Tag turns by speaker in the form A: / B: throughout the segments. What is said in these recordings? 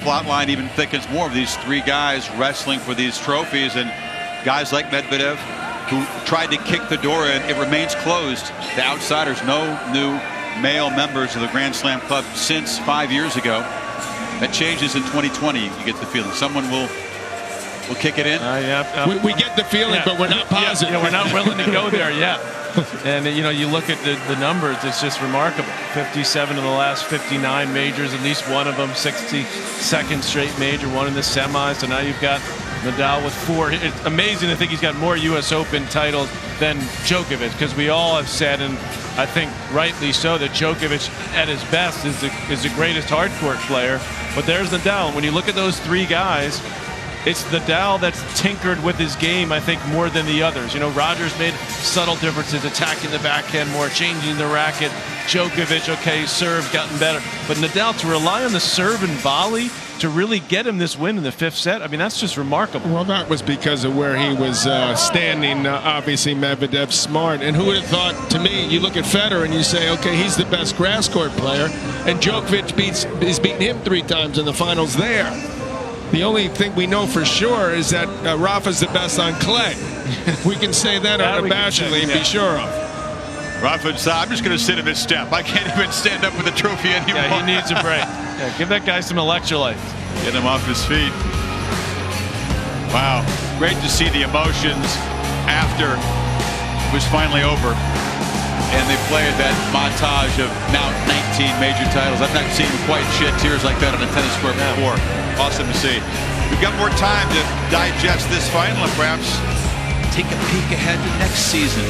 A: plot line even thickens more of these three guys wrestling for these trophies, and guys like Medvedev who tried to kick the door in. It remains closed to outsiders. No new male members of the Grand Slam Club since 5 years ago. That changes in 2020. You get the feeling someone will kick it in.
B: We get the feeling, but we're not positive.
C: We're not willing to go there yet. And you look at the numbers, it's just remarkable. 57 of the last 59 majors, at least one of them 62nd straight major, one in the semis. So now you've got Nadal with 4. It's amazing to think he's got more U.S. Open titles than Djokovic, because we all have said, and I think rightly so, that Djokovic at his best is the greatest hardcourt player. But there's Nadal. When you look at those three guys, it's Nadal that's tinkered with his game, I think, more than the others. Rogers made subtle differences, attacking the backhand more, changing the racket. Djokovic, okay, serve, gotten better. But Nadal, to rely on the serve and volley to really get him this win in the 5th set, I mean, that's just remarkable.
B: Well, that was because of where he was standing. Obviously, Medvedev's smart. And who would have thought, to me, you look at Federer and you say, okay, he's the best grass court player, and Djokovic is beating him 3 times in the finals there. The only thing we know for sure is that Rafa's the best on clay. We can say that unabashedly and be sure of.
A: Rafa said, I'm just going to sit in this step. I can't even stand up with the trophy anymore.
C: Yeah, he needs a break. Give that guy some electrolytes.
A: Get him off his feet. Wow. Great to see the emotions after it was finally over. And they played that montage of now 19 major titles. I've not seen quite shed tears like that on a tennis court before. Awesome to see. We've got more time to digest this final and perhaps take a peek ahead to next season.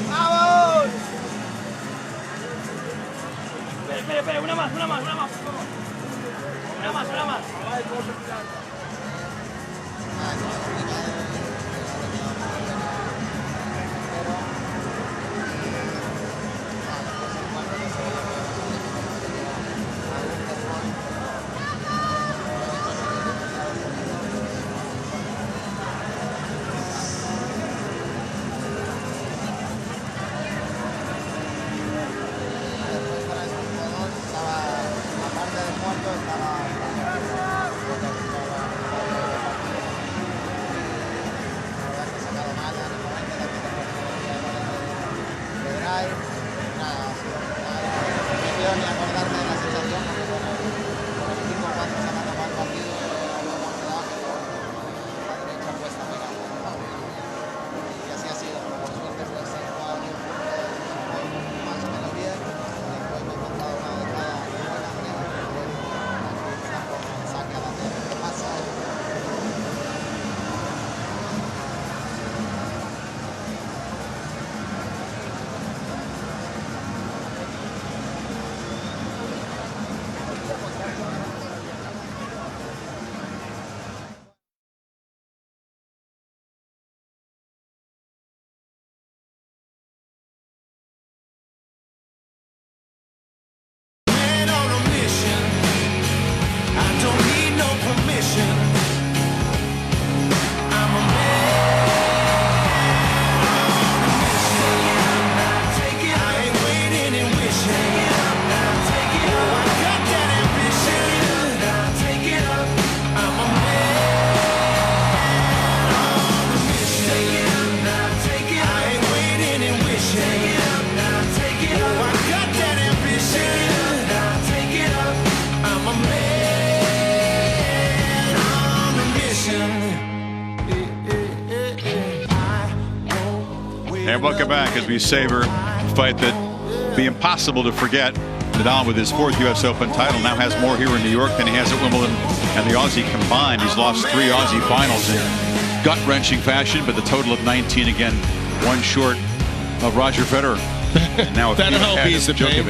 D: ¡Vamos! Espera, una más, por favor. Una más.
E: Estaba, aparte del muerto, estaba
A: welcome back as we savor a fight that be impossible to forget. Nadal, with his 4th U.S. Open title, now has more here in New York than he has at Wimbledon and the Aussie combined. He's lost 3 Aussie finals in gut-wrenching fashion, but the total of 19, again, 1 short of Roger Federer. Now
B: that'll help ease the pain.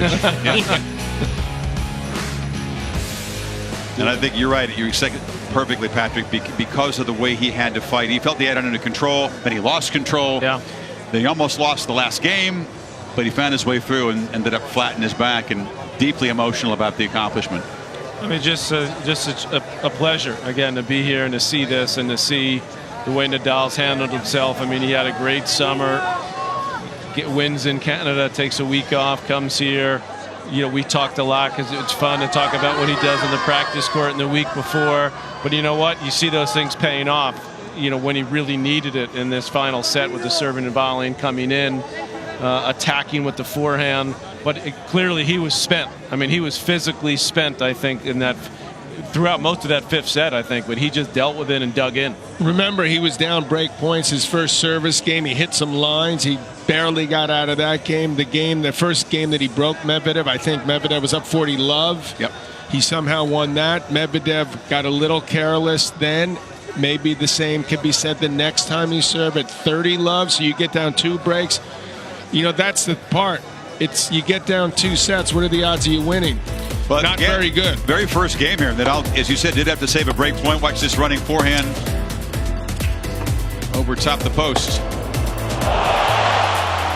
A: And I think you're right. You said it perfectly, Patrick, because of the way he had to fight. He felt he had it under control, then he lost control.
C: Yeah.
A: Then he almost lost the last game, but he found his way through and ended up flat in his back and deeply emotional about the accomplishment.
C: I mean, just a pleasure, again, to be here and to see this and to see the way Nadal's handled himself. I mean, he had a great summer. Wins in Canada, takes a week off, comes here. You know, we talked a lot because it's fun to talk about what he does on the practice court in the week before. But you know what? You see those things paying off, you know, when he really needed it in this final set with the serving and volleying coming in, attacking with the forehand. But clearly he was spent. I mean, he was physically spent, I think, in that throughout most of that 5th set, I think, but he just dealt with it and dug in.
B: Remember, he was down break points his first service game. He hit some lines. He barely got out of that game. The first game that he broke Medvedev, I think Medvedev was up 40 love.
A: Yep.
B: He somehow won that. Medvedev got a little careless then. Maybe the same could be said the next time you serve at 30 love, so you get down 2 breaks. You know, that's the part. It's you get down 2 sets. What are the odds of you winning?
A: But
B: not
A: again,
B: very good.
A: Very first game here. Nadal, as you said, did have to save a break point. Watch this running forehand over top the post.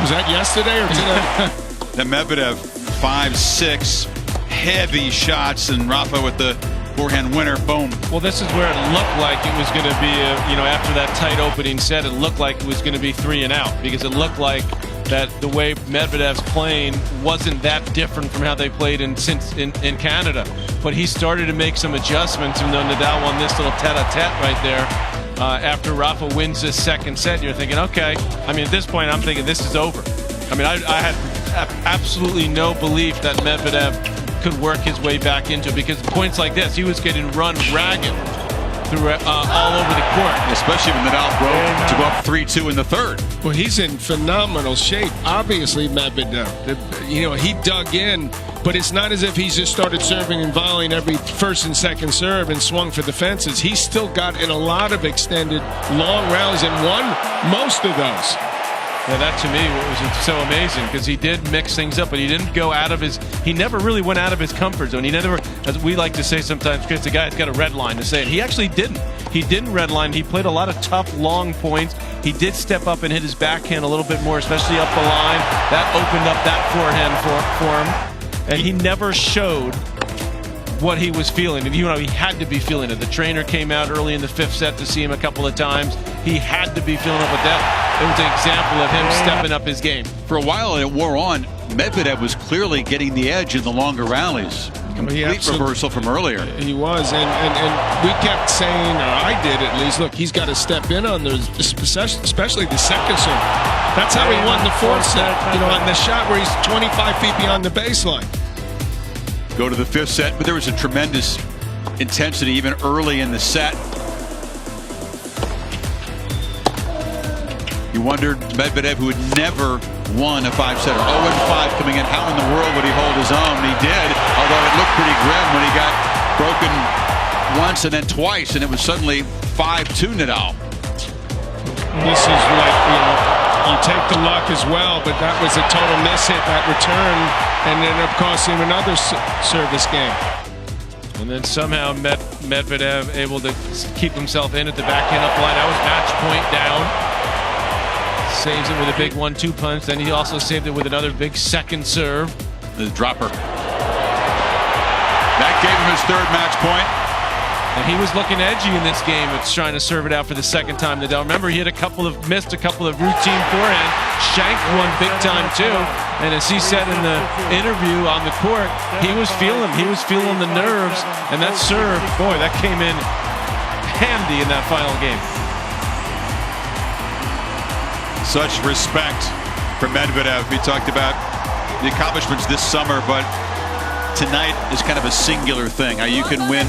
B: Was that yesterday or today?
A: Then Medvedev 5-6, heavy shots, and Rafa with the forehand winner. Boom.
C: Well, this is where it looked like it was going to be, you know, after that tight opening set, it looked like it was going to be 3 and out because it looked like that the way Medvedev's playing wasn't that different from how they played in Canada. But he started to make some adjustments, and then Nadal won this little tete-a-tete right there. After Rafa wins this 2nd set, you're thinking, okay. I mean, at this point, I'm thinking this is over. I mean, I had absolutely no belief that Medvedev could work his way back into it because points like this, he was getting run ragged through all over the court.
A: Especially when Nadal broke to go up 3-2 in the 3rd.
B: Well, he's in phenomenal shape. Obviously, Medvedev. You know, he dug in, but it's not as if he's just started serving and volleying every 1st and 2nd serve and swung for the fences. He's still got in a lot of extended long rallies and won most of those.
C: Yeah, that to me was so amazing because he did mix things up, but he didn't go out of his. He never really went out of his comfort zone. He never, as we like to say sometimes, Chris, the guy's got a red line to say it. He actually didn't. He didn't red line. He played a lot of tough, long points. He did step up and hit his backhand a little bit more, especially up the line. That opened up that forehand for him, and he never showed what he was feeling. And you know, he had to be feeling it. The trainer came out early in the 5th set to see him a couple of times. He had to be feeling it with that. It was an example of him stepping up his game.
A: For a while, it wore on. Medvedev was clearly getting the edge in the longer rallies. Complete reversal from earlier.
B: He was, and we kept saying, or I did at least, look, he's got to step in on those, especially the 2nd serve. That's how he won the 4th set, you know, on the shot where he's 25 feet beyond the baseline.
A: Go to the 5th set, but there was a tremendous intensity even early in the set. You wondered, Medvedev, who had never won a 5-setter, 0-5 coming in, how in the world would he hold his own? He did, although it looked pretty grim when he got broken once and then twice, and it was suddenly 5-2 Nadal.
B: This is like, you know, you take the luck as well, but that was a total miss hit, that return, and ended up costing him another service game.
C: And then somehow Medvedev able to keep himself in at the backhand up line. That was match point down. Saves it with a big 1-2 punch. Then he also saved it with another big 2nd serve.
A: The dropper. That gave him his 3rd match point.
C: And he was looking edgy in this game. It's trying to serve it out for the 2nd time. Nadal, remember, he had missed a couple of routine forehand. Shanked one big time too. And as he said in the interview on the court, he was feeling the nerves. And that serve, boy, that came in handy in that final game.
A: Such respect for Medvedev. We talked about the accomplishments this summer, but tonight is kind of a singular thing. You can win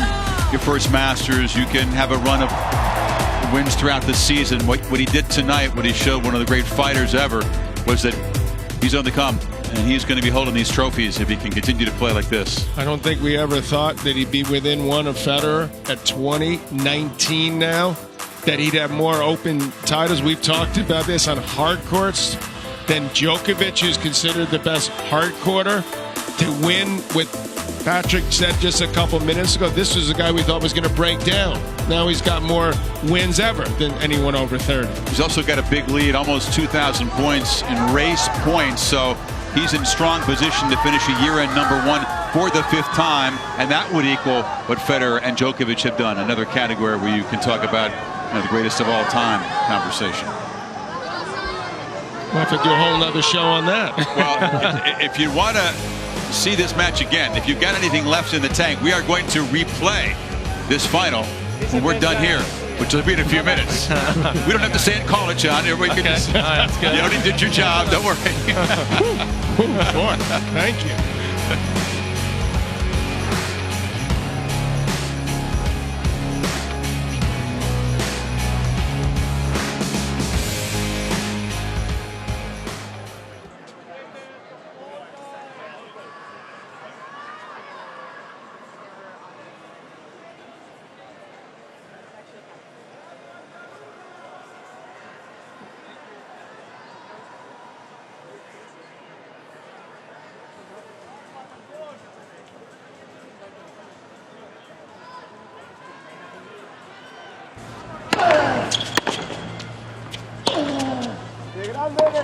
A: your first Masters, you can have a run of wins throughout the season. What he did tonight, what he showed, one of the great fighters ever, was that he's on the come, and he's going to be holding these trophies if he can continue to play like this.
B: I don't think we ever thought that he'd be within one of Federer at 2019 now, that he'd have more open titles. We've talked about this on hard courts than Djokovic, who's considered the best hard courter, to win with Patrick said just a couple minutes ago. This was a guy we thought was going to break down. Now he's got more wins ever than anyone over 30.
A: He's also got a big lead, almost 2,000 points in race points, so he's in strong position to finish a year-end #1 for the 5th time, and that would equal what Federer and Djokovic have done. Another category where you can talk about the greatest of all time conversation.
B: We'll have to do a whole nother show on that.
A: Well, if you want to see this match again, if you've got anything left in the tank, we are going to replay this final when we're done here, which will be in a few minutes. We don't have to say it, call it, John. Everybody can just,
C: that's good.
A: You already did your job. Don't worry.
B: Boy, thank you.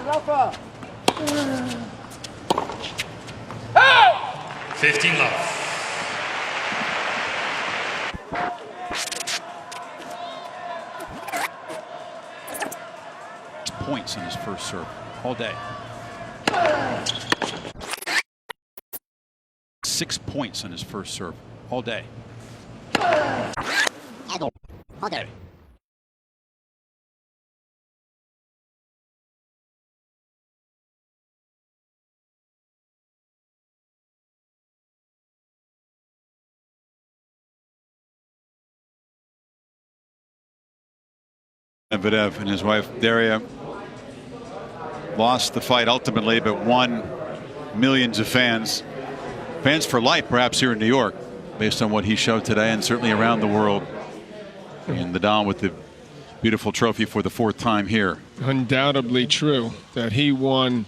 E: Rafa.
F: 15 love.
A: Points on his first serve all day. 6 points on his first serve all day.
E: All day.
A: Medvedev and his wife Daria lost the fight ultimately, but won millions of fans for life, perhaps here in New York, based on what he showed today, and certainly around the world. And Nadal with the beautiful trophy for the 4th time here.
B: Undoubtedly true that he won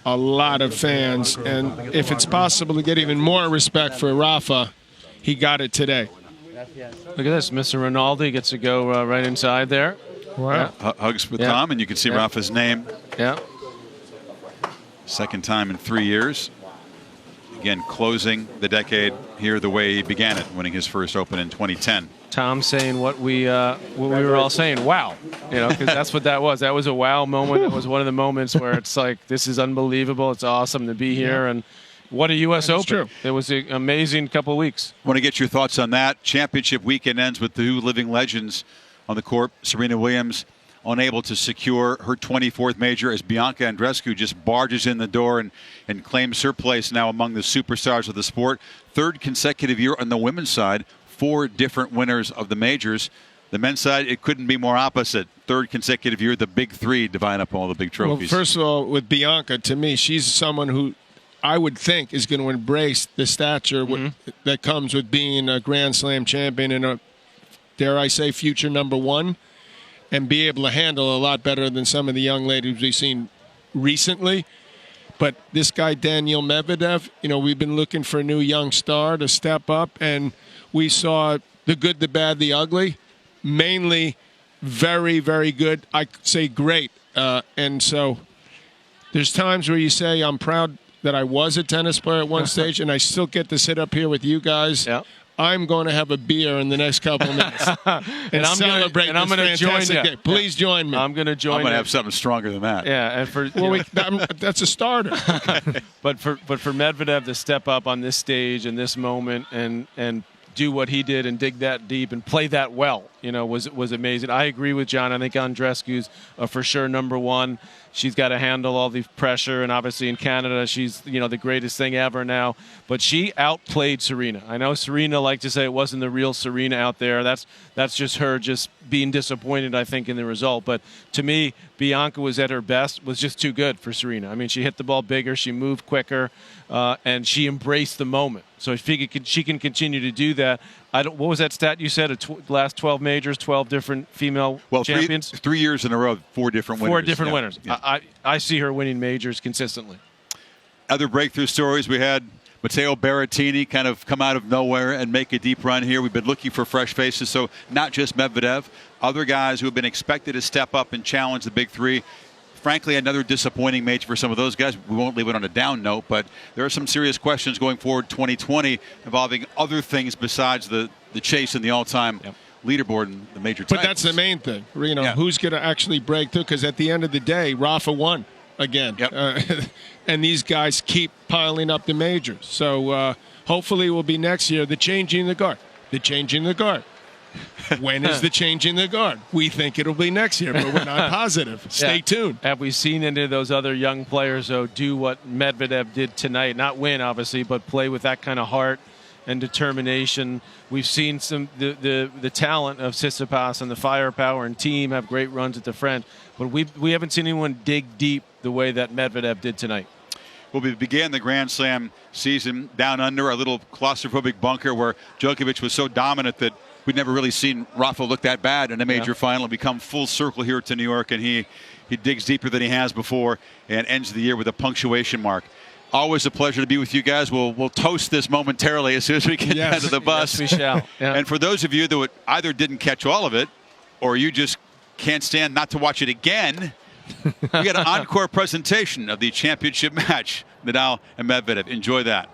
B: a lot of fans, and if it's possible to get even more respect for Rafa, he got it today.
C: Look at this, Mr. Rinaldi gets to go right inside there.
B: Wow.
C: Yeah.
A: Hugs with Tom, and you can see Rafa's name.
C: Yeah.
A: 2nd time in 3 years. Again, closing the decade here the way he began it, winning his first Open in 2010.
C: Tom saying what we were all saying, wow, because that's what that was. That was a wow moment. It was one of the moments where it's like, this is unbelievable. It's awesome to be here, and what a U.S. Open.
B: True.
C: It was an amazing couple of weeks.
A: I want to get your thoughts on that. Championship weekend ends with the 2 living legends on the court. Serena Williams unable to secure her 24th major as Bianca Andreescu just barges in the door and claims her place now among the superstars of the sport. 3rd consecutive year on the women's side, 4 different winners of the majors. The men's side, it couldn't be more opposite. 3rd consecutive year, the big 3 divide up all the big trophies.
B: Well, first of all, with Bianca, to me, she's someone who I would think is going to embrace the stature that comes with being a Grand Slam champion and a, dare I say, future #1, and be able to handle a lot better than some of the young ladies we've seen recently. But this guy, Daniil Medvedev, we've been looking for a new young star to step up, and we saw the good, the bad, the ugly. Mainly very, very good. I say great. And so there's times where you say, I'm proud that I was a tennis player at one stage, and I still get to sit up here with you guys.
C: Yep.
B: I'm going to have a beer in the next couple of minutes and
C: I'm
B: celebrate
C: gonna, and I'm
B: this
C: join
B: fantastic
C: you.
B: day. Please join me.
C: I'm going to join
A: I'm going to
C: you.
A: have something stronger than that.
C: Yeah, and for
B: That's a starter.
C: but for Medvedev to step up on this stage in this moment and do what he did and dig that deep and play that well was amazing. I agree with John. I think Andreescu's for sure number one. She's got to handle all the pressure, and obviously in Canada, she's the greatest thing ever now. But she outplayed Serena. I know Serena liked to say it wasn't the real Serena out there. That's just her just being disappointed, I think, in the result. But to me, Bianca was at her best, was just too good for Serena. I mean, she hit the ball bigger, she moved quicker, and she embraced the moment. So if she can continue to do that. What was that stat you said? Last 12 majors, 12 different female champions?
A: 3 years in a row, 4 different winners.
C: 4 different winners.
A: Yeah.
C: I see her winning majors consistently.
A: Other breakthrough stories, we had Matteo Berrettini kind of come out of nowhere and make a deep run here. We've been looking for fresh faces, so not just Medvedev. Other guys who have been expected to step up and challenge the big three. Frankly, another disappointing major for some of those guys. We won't leave it on a down note, but there are some serious questions going forward 2020 involving other things besides the chase and the all-time leaderboard and the major titles.
B: But that's the main thing. Who's going to actually break through? Because at the end of the day, Rafa won again. And these guys keep piling up the majors. So hopefully it will be next year, the changing the guard. The changing the guard. When is the change in the guard? We think it'll be next year, but we're not positive. Stay tuned.
C: Have we seen any of those other young players, though, do what Medvedev did tonight? Not win, obviously, but play with that kind of heart and determination. We've seen the talent of Tsitsipas and the firepower and team have great runs at the front, but we haven't seen anyone dig deep the way that Medvedev did tonight.
A: Well, we began the Grand Slam season down under a little claustrophobic bunker where Djokovic was so dominant that we'd never really seen Rafa look that bad in a major final and become full circle here to New York, and he digs deeper than he has before and ends the year with a punctuation mark. Always a pleasure to be with you guys. We'll toast this momentarily as soon as we get down to the bus.
C: Yes, we shall. Yeah.
A: And for those of you that either didn't catch all of it or you just can't stand not to watch it again, we got an encore presentation of the championship match, Nadal and Medvedev. Enjoy that.